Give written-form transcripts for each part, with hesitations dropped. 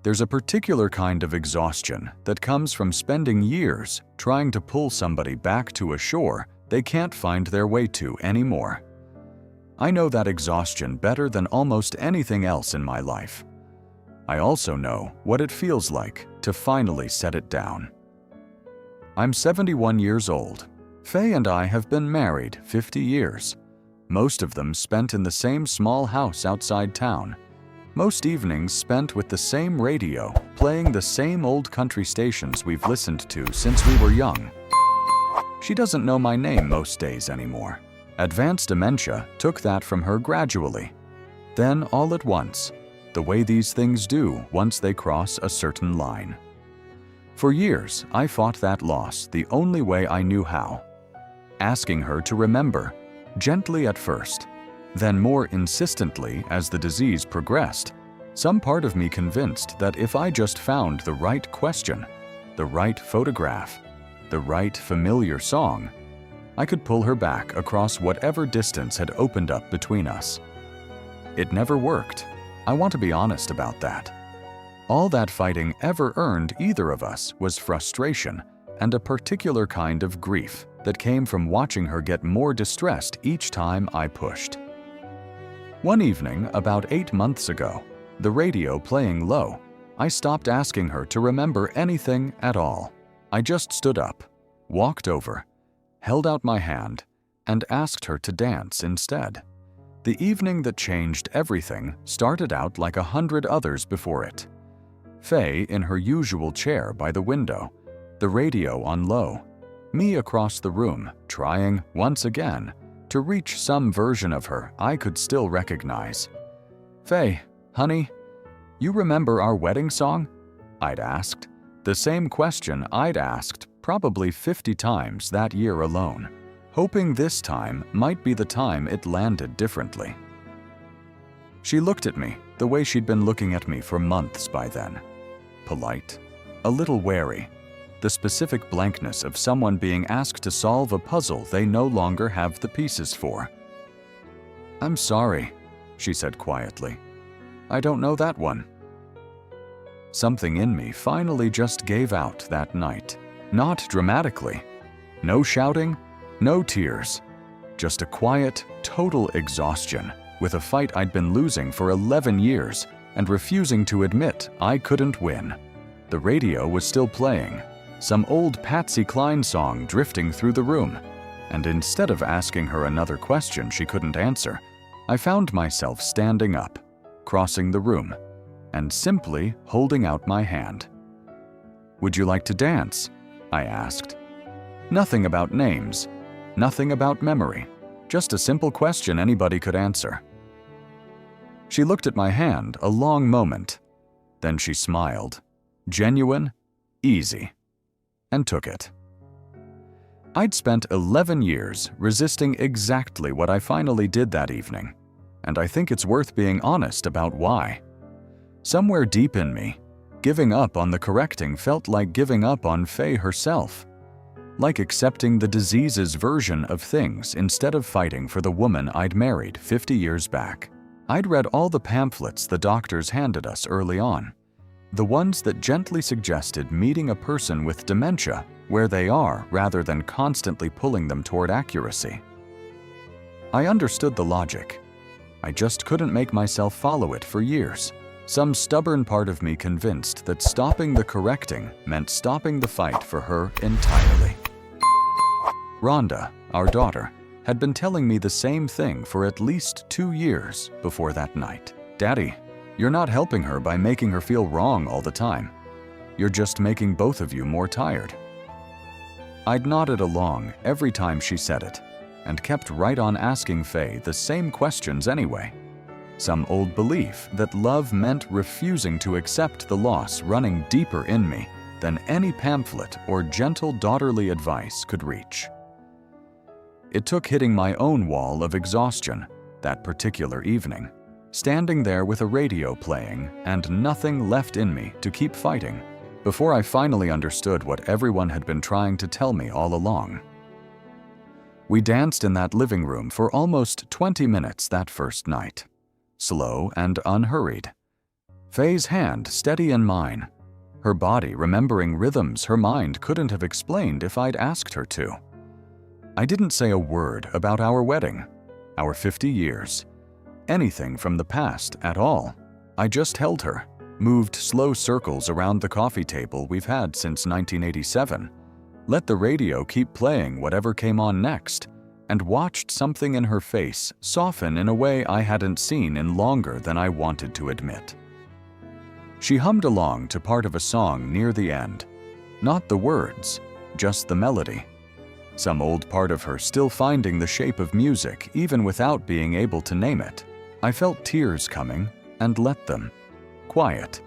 There's a particular kind of exhaustion that comes from spending years trying to pull somebody back to a shore they can't find their way to anymore. I know that exhaustion better than almost anything else in my life. I also know what it feels like to finally set it down. I'm 71 years old. Faye and I have been married 50 years, most of them spent in the same small house outside town. Most evenings spent with the same radio, playing the same old country stations we've listened to since we were young. She doesn't know my name most days anymore. Advanced dementia took that from her gradually. Then, all at once, the way these things do once they cross a certain line. For years, I fought that loss the only way I knew how. Asking her to remember, gently at first, then more insistently as the disease progressed. Some part of me convinced that if I just found the right question, the right photograph, the right familiar song, I could pull her back across whatever distance had opened up between us. It never worked. I want to be honest about that. All that fighting ever earned either of us was frustration and a particular kind of grief that came from watching her get more distressed each time I pushed. One evening, about 8 months ago, the radio playing low, I stopped asking her to remember anything at all. I just stood up, walked over, held out my hand, and asked her to dance instead. The evening that changed everything started out like 100 others before it. Faye in her usual chair by the window, the radio on low, me across the room, trying, once again, to reach some version of her I could still recognize. "Faye, honey, you remember our wedding song?" I'd asked, the same question I'd asked probably 50 times that year alone, hoping this time might be the time it landed differently. She looked at me the way she'd been looking at me for months by then. Polite, a little wary, the specific blankness of someone being asked to solve a puzzle they no longer have the pieces for. "I'm sorry," she said quietly. "I don't know that one." Something in me finally just gave out that night. Not dramatically. No shouting, no tears. Just a quiet, total exhaustion with a fight I'd been losing for 11 years and refusing to admit I couldn't win. The radio was still playing, some old Patsy Cline song drifting through the room, and instead of asking her another question she couldn't answer, I found myself standing up, crossing the room, and simply holding out my hand. "Would you like to dance?" I asked. Nothing about names, nothing about memory, just a simple question anybody could answer. She looked at my hand a long moment, then she smiled, genuine, easy, and took it. I'd spent 11 years resisting exactly what I finally did that evening, and I think it's worth being honest about why. Somewhere deep in me, giving up on the correcting felt like giving up on Faye herself, like accepting the disease's version of things instead of fighting for the woman I'd married 50 years back. I'd read all the pamphlets the doctors handed us early on, the ones that gently suggested meeting a person with dementia where they are rather than constantly pulling them toward accuracy. I understood the logic. I just couldn't make myself follow it for years. Some stubborn part of me convinced that stopping the correcting meant stopping the fight for her entirely. Rhonda, our daughter, had been telling me the same thing for at least 2 years before that night. "Daddy, you're not helping her by making her feel wrong all the time. You're just making both of you more tired." I'd nodded along every time she said it, and kept right on asking Faye the same questions anyway. Some old belief that love meant refusing to accept the loss running deeper in me than any pamphlet or gentle daughterly advice could reach. It took hitting my own wall of exhaustion that particular evening, standing there with a radio playing and nothing left in me to keep fighting, before I finally understood what everyone had been trying to tell me all along. We danced in that living room for almost 20 minutes that first night. Slow and unhurried. Faye's hand steady in mine, her body remembering rhythms her mind couldn't have explained if I'd asked her to. I didn't say a word about our wedding, our 50 years, anything from the past at all. I just held her, moved slow circles around the coffee table we've had since 1987, let the radio keep playing whatever came on next, and watched something in her face soften in a way I hadn't seen in longer than I wanted to admit. She hummed along to part of a song near the end. Not the words, just the melody. Some old part of her still finding the shape of music even without being able to name it. I felt tears coming and let them. Quiet.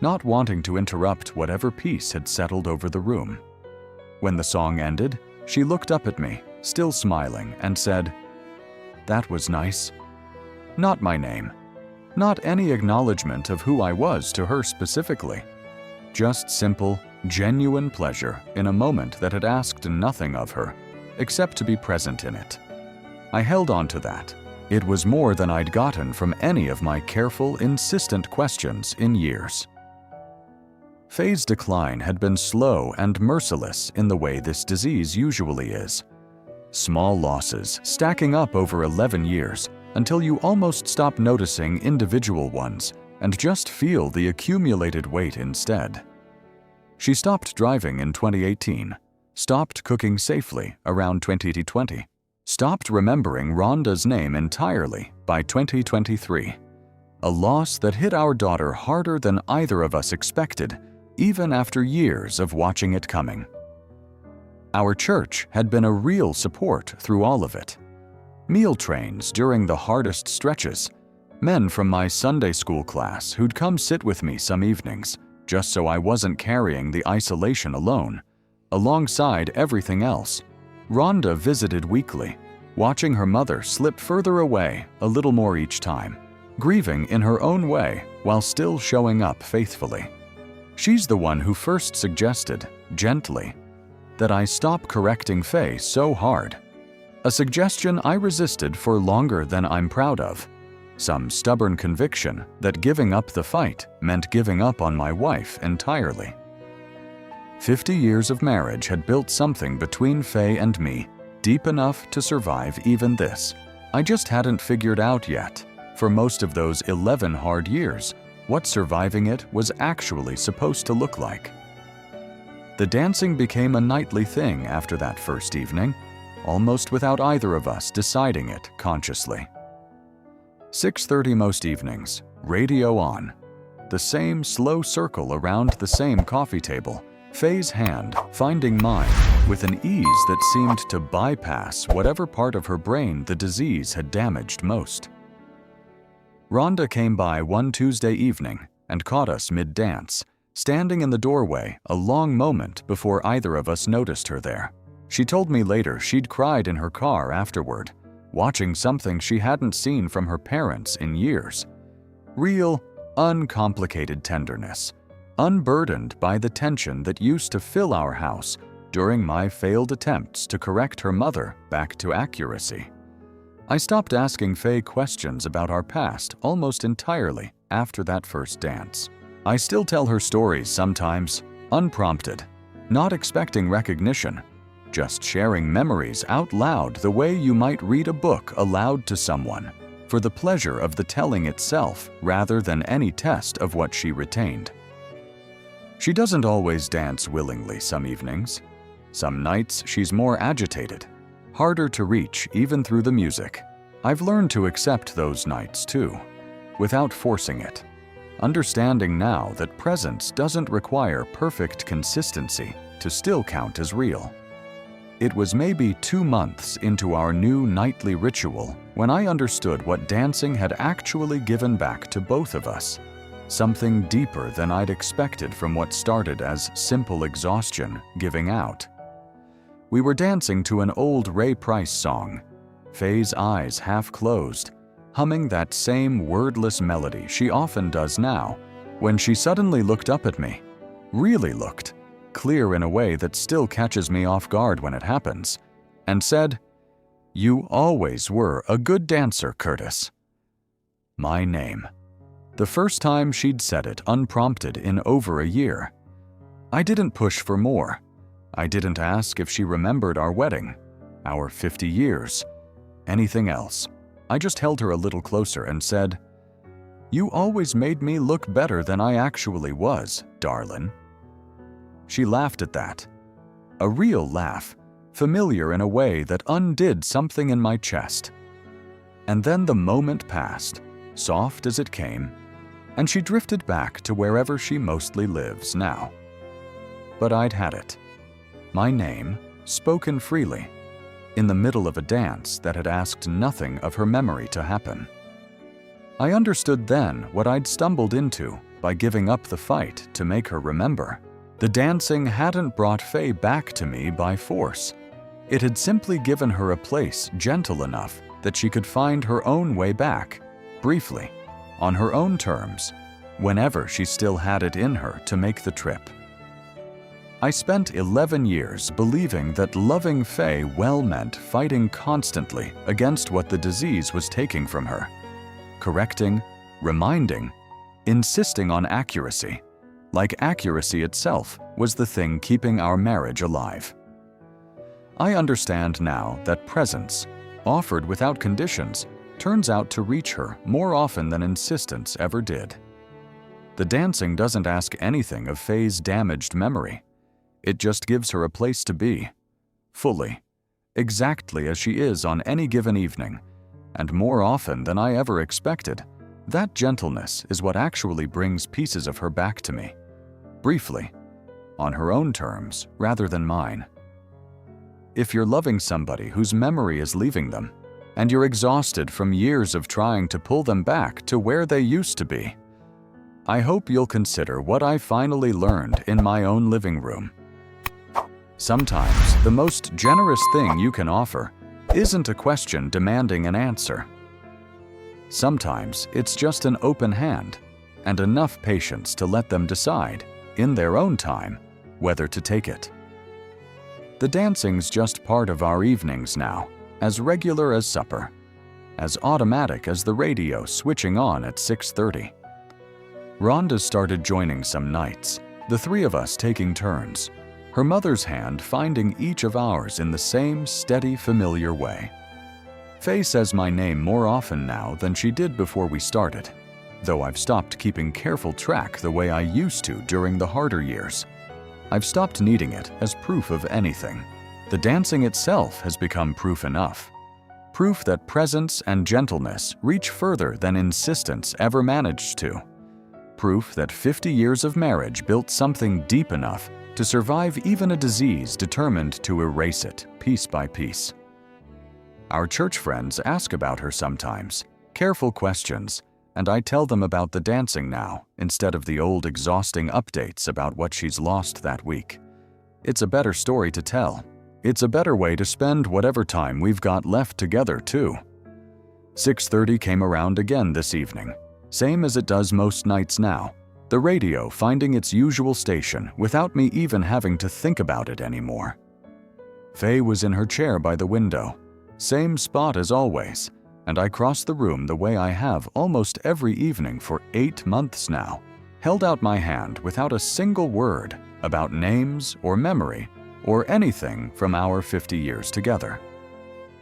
Not wanting to interrupt whatever peace had settled over the room. When the song ended, she looked up at me, still smiling, and said, "That was nice." Not my name. Not any acknowledgement of who I was to her specifically. Just simple, genuine pleasure in a moment that had asked nothing of her, except to be present in it. I held on to that. It was more than I'd gotten from any of my careful, insistent questions in years. Faye's decline had been slow and merciless in the way this disease usually is. Small losses stacking up over 11 years until you almost stop noticing individual ones and just feel the accumulated weight instead. She stopped driving in 2018, stopped cooking safely around 2020, stopped remembering Rhonda's name entirely by 2023. A loss that hit our daughter harder than either of us expected, even after years of watching it coming. Our church had been a real support through all of it. Meal trains during the hardest stretches, men from my Sunday school class who'd come sit with me some evenings, just so I wasn't carrying the isolation alone. Alongside everything else, Rhonda visited weekly, watching her mother slip further away a little more each time, grieving in her own way while still showing up faithfully. She's the one who first suggested, gently, that I stop correcting Faye so hard. A suggestion I resisted for longer than I'm proud of. Some stubborn conviction that giving up the fight meant giving up on my wife entirely. 50 years of marriage had built something between Faye and me, deep enough to survive even this. I just hadn't figured out yet, for most of those 11 hard years, what surviving it was actually supposed to look like. The dancing became a nightly thing after that first evening, almost without either of us deciding it consciously. 6:30 most evenings, radio on. The same slow circle around the same coffee table, Faye's hand finding mine with an ease that seemed to bypass whatever part of her brain the disease had damaged most. Rhonda came by one Tuesday evening and caught us mid-dance, standing in the doorway a long moment before either of us noticed her there. She told me later she'd cried in her car afterward, watching something she hadn't seen from her parents in years. Real, uncomplicated tenderness, unburdened by the tension that used to fill our house during my failed attempts to correct her mother back to accuracy. I stopped asking Faye questions about our past almost entirely after that first dance. I still tell her stories sometimes, unprompted, not expecting recognition, just sharing memories out loud the way you might read a book aloud to someone, for the pleasure of the telling itself rather than any test of what she retained. She doesn't always dance willingly some evenings. Some nights she's more agitated, harder to reach even through the music. I've learned to accept those nights too, without forcing it, understanding now that presence doesn't require perfect consistency to still count as real. It was maybe 2 months into our new nightly ritual when I understood what dancing had actually given back to both of us, something deeper than I'd expected from what started as simple exhaustion giving out. We were dancing to an old Ray Price song, Faye's eyes half closed, humming that same wordless melody she often does now, when she suddenly looked up at me, really looked, clear in a way that still catches me off guard when it happens, and said, "You always were a good dancer, Curtis." My name. The first time she'd said it unprompted in over a year. I didn't push for more. I didn't ask if she remembered our wedding, our 50 years, anything else. I just held her a little closer and said, "You always made me look better than I actually was, darlin'." She laughed at that. A real laugh, familiar in a way that undid something in my chest. And then the moment passed, soft as it came, and she drifted back to wherever she mostly lives now. But I'd had it. My name, spoken freely, in the middle of a dance that had asked nothing of her memory to happen. I understood then what I'd stumbled into by giving up the fight to make her remember. The dancing hadn't brought Faye back to me by force. It had simply given her a place gentle enough that she could find her own way back, briefly, on her own terms, whenever she still had it in her to make the trip. I spent 11 years believing that loving Faye well meant fighting constantly against what the disease was taking from her, correcting, reminding, insisting on accuracy, like accuracy itself was the thing keeping our marriage alive. I understand now that presence, offered without conditions, turns out to reach her more often than insistence ever did. The dancing doesn't ask anything of Faye's damaged memory. It just gives her a place to be, fully, exactly as she is on any given evening, and more often than I ever expected. That gentleness is what actually brings pieces of her back to me, briefly, on her own terms rather than mine. If you're loving somebody whose memory is leaving them, and you're exhausted from years of trying to pull them back to where they used to be, I hope you'll consider what I finally learned in my own living room. Sometimes the most generous thing you can offer isn't a question demanding an answer. Sometimes it's just an open hand and enough patience to let them decide, in their own time, whether to take it. The dancing's just part of our evenings now, as regular as supper, as automatic as the radio switching on at 6:30. Rhonda started joining some nights, the three of us taking turns, her mother's hand finding each of ours in the same steady, familiar way. Faye says my name more often now than she did before we started, though I've stopped keeping careful track the way I used to during the harder years. I've stopped needing it as proof of anything. The dancing itself has become proof enough. Proof that presence and gentleness reach further than insistence ever managed to. Proof that 50 years of marriage built something deep enough to survive even a disease determined to erase it piece by piece. Our church friends ask about her sometimes, careful questions, and I tell them about the dancing now instead of the old exhausting updates about what she's lost that week. It's a better story to tell. It's a better way to spend whatever time we've got left together, too. 6:30 came around again this evening, same as it does most nights now, the radio finding its usual station without me even having to think about it anymore. Faye was in her chair by the window, same spot as always, and I crossed the room the way I have almost every evening for 8 months now, held out my hand without a single word about names or memory or anything from our 50 years together.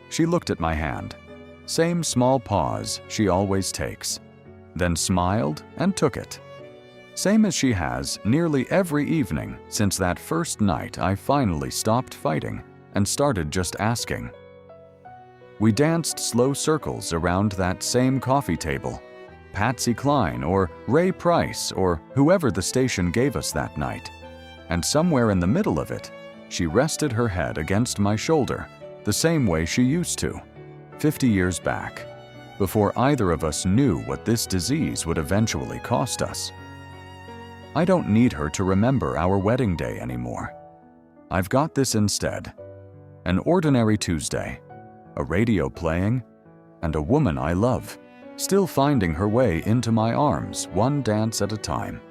She looked at my hand, same small pause she always takes, then smiled and took it. Same as she has nearly every evening since that first night I finally stopped fighting and started just asking. We danced slow circles around that same coffee table, Patsy Cline or Ray Price or whoever the station gave us that night, and somewhere in the middle of it, she rested her head against my shoulder the same way she used to, 50 years back, before either of us knew what this disease would eventually cost us. I don't need her to remember our wedding day anymore. I've got this instead. An ordinary Tuesday, a radio playing, and a woman I love, still finding her way into my arms one dance at a time.